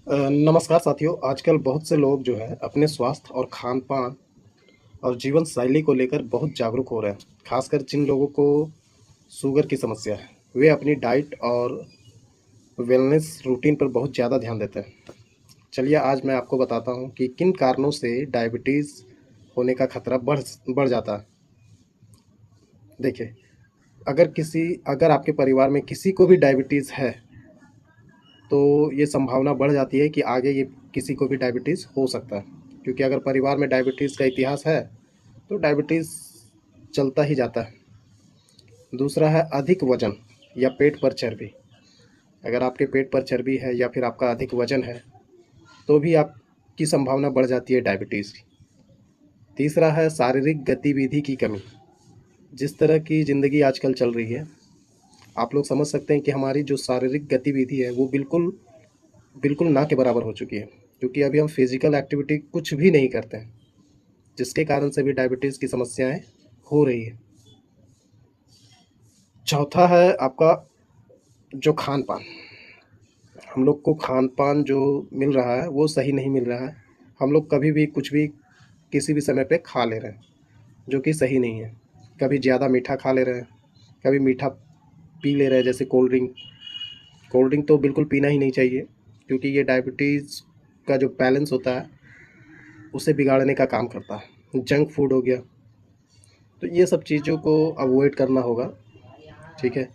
नमस्कार साथियों। आजकल बहुत से लोग जो है अपने स्वास्थ्य और खान-पान और जीवन शैली को लेकर बहुत जागरूक हो रहे हैं। खासकर जिन लोगों को शुगर की समस्या है, वे अपनी डाइट और वेलनेस रूटीन पर बहुत ज़्यादा ध्यान देते हैं। चलिए आज मैं आपको बताता हूँ कि किन कारणों से डायबिटीज़ होने का खतरा बढ़ जाता है। देखिए, अगर आपके परिवार में किसी को भी डायबिटीज़ है, तो ये संभावना बढ़ जाती है कि आगे ये किसी को भी डायबिटीज़ हो सकता है। क्योंकि अगर परिवार में डायबिटीज़ का इतिहास है, तो डायबिटीज़ चलता ही जाता है। दूसरा है अधिक वज़न या पेट पर चर्बी। अगर आपके पेट पर चर्बी है या फिर आपका अधिक वज़न है, तो भी आपकी संभावना बढ़ जाती है डायबिटीज़ की। तीसरा है शारीरिक गतिविधि की कमी। जिस तरह की ज़िंदगी आजकल चल रही है, आप लोग समझ सकते हैं कि हमारी जो शारीरिक गतिविधि है, वो बिल्कुल बिल्कुल ना के बराबर हो चुकी है। क्योंकि अभी हम फिज़िकल एक्टिविटी कुछ भी नहीं करते हैं, जिसके कारण से भी डायबिटीज़ की समस्याएँ हो रही है। चौथा है आपका जो खान-पान। हम लोग को खान-पान जो मिल रहा है, वो सही नहीं मिल रहा है। हम लोग कभी भी कुछ भी किसी भी समय पे खा ले रहे हैं, जो कि सही नहीं है। कभी ज़्यादा मीठा खा ले रहे हैं, कभी मीठा पी ले रहे हैं, जैसे कोल्ड ड्रिंक। कोल्ड ड्रिंक तो बिल्कुल पीना ही नहीं चाहिए, क्योंकि ये डायबिटीज़ का जो बैलेंस होता है, उसे बिगाड़ने का काम करता है। जंक फूड हो गया, तो ये सब चीज़ों को अवॉइड करना होगा, ठीक है?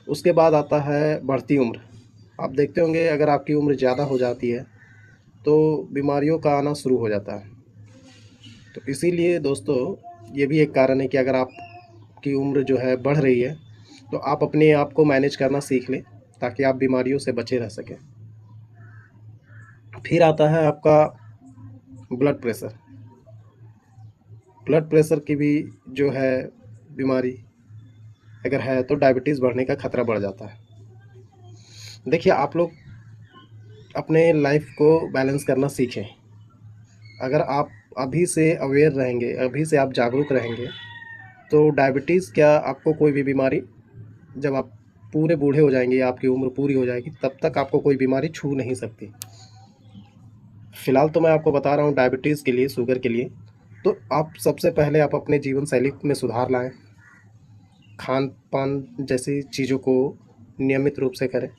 उसके बाद आता है बढ़ती उम्र। आप देखते होंगे अगर आपकी उम्र ज़्यादा हो जाती है, तो बीमारियों का आना शुरू हो जाता है। तो इसीलिए दोस्तों, ये भी एक कारण है कि अगर आपकी उम्र जो है बढ़ रही है, तो आप अपने आप को मैनेज करना सीख लें, ताकि आप बीमारियों से बचे रह सकें। फिर आता है आपका ब्लड प्रेशर। ब्लड प्रेशर की भी जो है बीमारी अगर है, तो डायबिटीज़ बढ़ने का खतरा बढ़ जाता है। देखिए, आप लोग अपने लाइफ को बैलेंस करना सीखें। अगर आप अभी से अवेयर रहेंगे, अभी से आप जागरूक रहेंगे, तो डायबिटीज़ क्या, आपको कोई भी बीमारी, जब आप पूरे बूढ़े हो जाएंगे या आपकी उम्र पूरी हो जाएगी, तब तक आपको कोई बीमारी छू नहीं सकती। फ़िलहाल तो मैं आपको बता रहा हूँ डायबिटीज़ के लिए, शुगर के लिए। तो आप सबसे पहले आप अपने जीवन शैली में सुधार लाएं। खान पान जैसी चीज़ों को नियमित रूप से करें।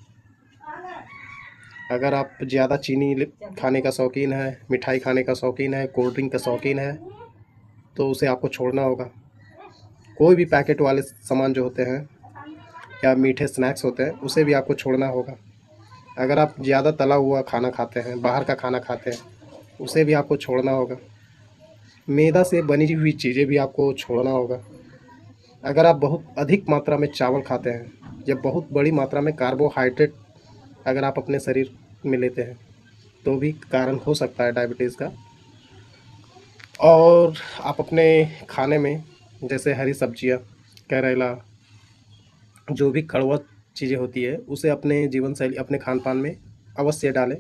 अगर आप ज़्यादा चीनी खाने का शौकीन है, मिठाई खाने का शौकीन है, कोल्ड ड्रिंक का शौकीन है, तो उसे आपको छोड़ना होगा। कोई भी पैकेट वाले सामान जो होते हैं या मीठे स्नैक्स होते हैं, उसे भी आपको छोड़ना होगा। अगर आप ज़्यादा तला हुआ खाना खाते हैं, बाहर का खाना खाते हैं, उसे भी आपको छोड़ना होगा। मैदा से बनी हुई चीज़ें भी आपको छोड़ना होगा। अगर आप बहुत अधिक मात्रा में चावल खाते हैं या बहुत बड़ी मात्रा में कार्बोहाइड्रेट अगर आप अपने शरीर में लेते हैं, तो भी कारण हो सकता है डायबिटीज़ का। और आप अपने खाने में जैसे हरी सब्जियां, करेला, जो भी कड़वा चीज़ें होती है, उसे अपने जीवन शैली, अपने खान पान में अवश्य डालें।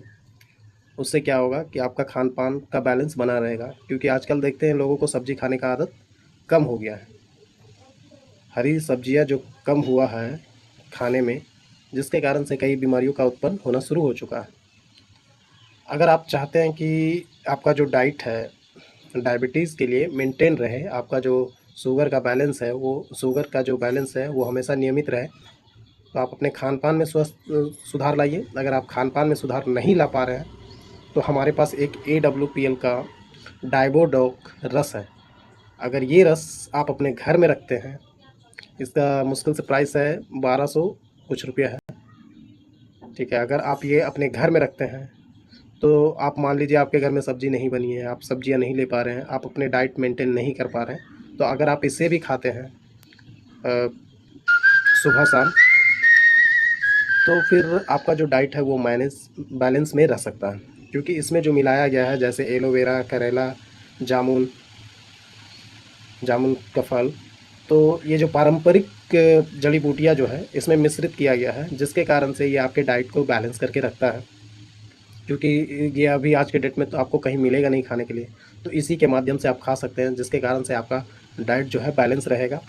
उससे क्या होगा कि आपका खान पान का बैलेंस बना रहेगा। क्योंकि आजकल देखते हैं लोगों को सब्जी खाने का आदत कम हो गया है। हरी सब्जियां जो कम हुआ है खाने में, जिसके कारण से कई बीमारियों का उत्पन्न होना शुरू हो चुका है। अगर आप चाहते हैं कि आपका जो डाइट है डायबिटीज़ के लिए मेंटेन रहे, आपका जो शुगर का बैलेंस है, वो शुगर का जो बैलेंस है वो हमेशा नियमित रहे, तो आप अपने खान-पान में सुधार लाइए। अगर आप खान-पान में सुधार नहीं ला पा रहे हैं, तो हमारे पास एक AWPL का डायबोडोक रस है। अगर ये रस आप अपने घर में रखते हैं, इसका मुश्किल से प्राइस है 1200 कुछ रुपया है, ठीक है? अगर आप ये अपने घर में रखते हैं, तो आप मान लीजिए आपके घर में सब्ज़ी नहीं बनी है, आप सब्ज़ियाँ नहीं ले पा रहे हैं, आप अपने डाइट मेंटेन नहीं कर पा रहे हैं, तो अगर आप इसे भी खाते हैं सुबह शाम, तो फिर आपका जो डाइट है वो बैलेंस में रह सकता है। क्योंकि इसमें जो मिलाया गया है, जैसे एलोवेरा, करेला, जामुन जामुन का फल, तो ये जो पारंपरिक जड़ी बूटियाँ जो है, इसमें मिश्रित किया गया है, जिसके कारण से ये आपके डाइट को बैलेंस करके रखता है। क्योंकि ये अभी आज के डेट में तो आपको कहीं मिलेगा नहीं खाने के लिए, तो इसी के माध्यम से आप खा सकते हैं, जिसके कारण से आपका डाइट जो है बैलेंस रहेगा।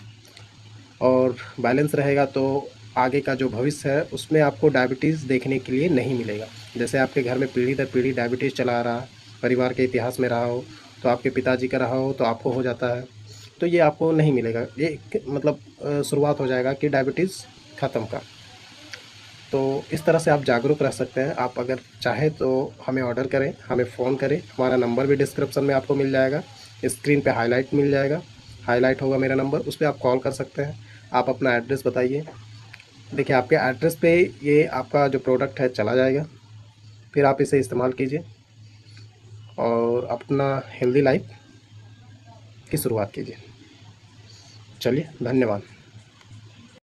और बैलेंस रहेगा तो आगे का जो भविष्य है, उसमें आपको डायबिटीज़ देखने के लिए नहीं मिलेगा। जैसे आपके घर में पीढ़ी दर पीढ़ी डायबिटीज़ चला आ रहा है, परिवार के इतिहास में रहा हो, तो आपके पिताजी का रहा हो तो आपको हो जाता है, तो ये आपको नहीं मिलेगा। ये मतलब शुरुआत हो जाएगा कि डायबिटीज़ ख़त्म का। तो इस तरह से आप जागरूक रह सकते हैं। आप अगर चाहें तो हमें ऑर्डर करें, हमें फ़ोन करें। हमारा नंबर भी डिस्क्रिप्शन में आपको मिल जाएगा, स्क्रीन पे हाईलाइट मिल जाएगा, हाईलाइट होगा मेरा नंबर, उस पे आप कॉल कर सकते हैं। आप अपना एड्रेस बताइए। देखिए, आपके एड्रेस पे ये आपका जो प्रोडक्ट है चला जाएगा, फिर आप इसे इस्तेमाल कीजिए और अपना हेल्दी लाइफ की शुरुआत कीजिए। चलिए, धन्यवाद।